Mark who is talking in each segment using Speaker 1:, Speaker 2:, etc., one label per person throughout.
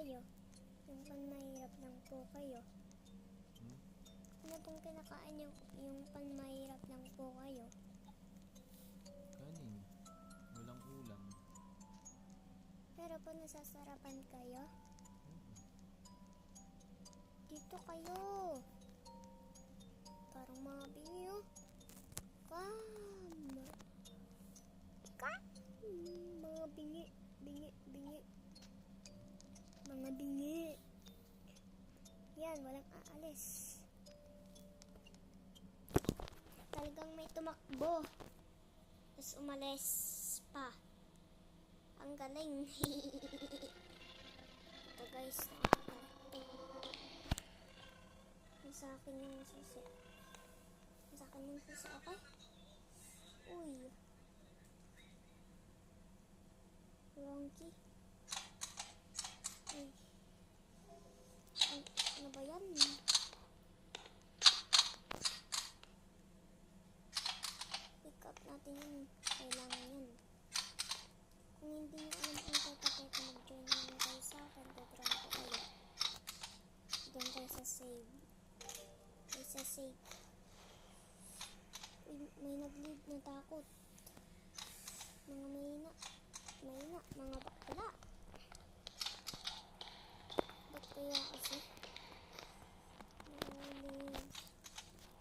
Speaker 1: kayo? Yung panmahirap lang po kayo? Ano pong kinakain yung panmahirap lang po kayo?
Speaker 2: Kanin. Walang ulam.
Speaker 1: Pero po nasasarapan kayo? Dito kayo. Parang mga bingi oh. Mga bingi. Mga bingi. Yan, walang aalis. Talagang may tumakbo. Tapos umalis pa. Ang galing. Ito guys, sa akin yung susi. Sa akin yung susi, okay? Uy. Wonky. Uy. Ano ba yan? Pick up natin yun. Kailangan yun. Kung hindi nyo alam ang teta-teta, mag-join naman kayo sa akin. Tutran ko kayo. Doon tayo sa save. Sa save. Uy, may nag-lead na takot. Mga mahina. Mga bakla. Ba't kaya kasi?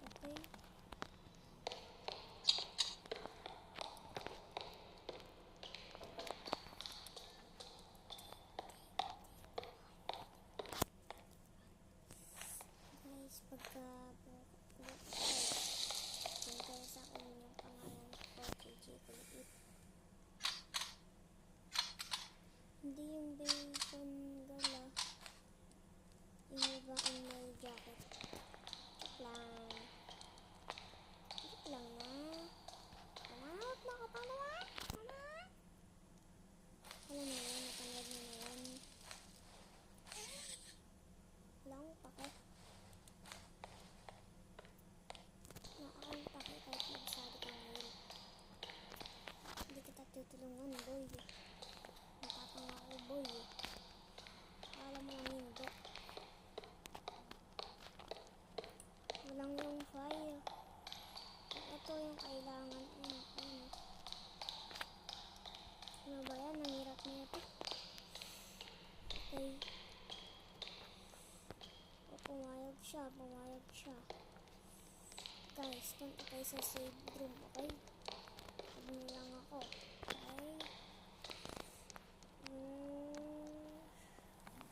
Speaker 1: Okay. Guys, pagka doon kayo sa akin yung pangalan ko, KJ Kulit. Hindi yung bacon gala. Yung iba ang may jacket. Joke lang na. Huwag mo ako palawa. Alam mo yun, napanood mo na yun. Wala akong pake. Kahit magsabi ka ngayon. Hindi kita tutulungan, boy. Matapang ako, boy. Alam mo lang hindi. Walang yung fire. Ito yung kailangan. Ano ba yan? Ang hirap na ito. Okay. Pumayag siya. Guys, punta kayo sa save room, okay? Sabi lang ako. Okay?